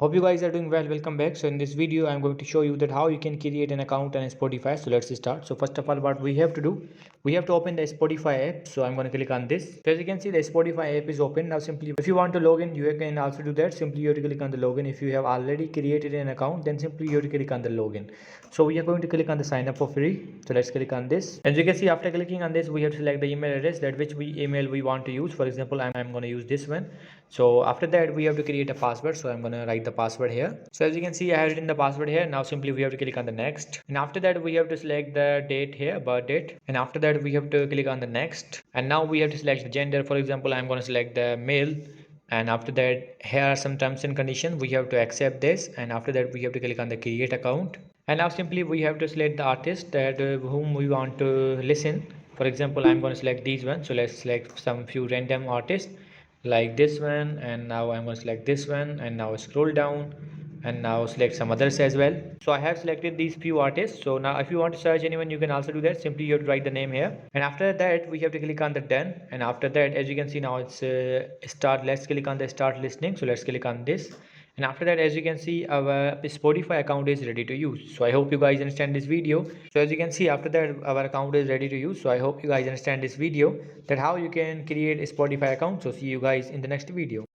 Hope you guys are doing well. Welcome back. So in this video I'm going to show you that how you can create an account on Spotify. So let's start. So first of all, what we have to do, we have to open the Spotify app. So I'm going to click on this. So as you can see, the Spotify app is open. Now simply if you want to log in, you can also do that. Simply you have to click on the login. If you have already created an account, then simply you have to click on the login. So we are going to click on the sign up for free. So let's click on this. As you can see, after clicking on this, we have to select the email address that which email we want to use. For example, I'm going to use this one. So after that we have to create a password. So I'm going to write the password here. So as you can see, I have written the password here. Now simply we have to click on the next, and after that we have to select the date here, birth date, and after that we have to click on the next, and now we have to select the gender. For example, I'm going to select the male, and after that here are some terms and conditions. We have to accept this, and after that we have to click on the create account, and now simply we have to select the artist that whom we want to listen. For example, I'm going to select these ones. So let's select some few random artists like this one, and now I'm going to select this one, and now scroll down, and now select some others as well. So I have selected these few artists. So now if you want to search anyone, you can also do that. Simply you have to write the name here, and after that we have to click on the done, and after that, as you can see, now it's start. Let's click on the start listening. So let's click on this, and after that, as you can see, our Spotify account is ready to use. So I hope you guys understand this video. So as you can see, after that our account is ready to use. So I hope you guys understand this video, that how you can create a Spotify account. So see you guys in the next video.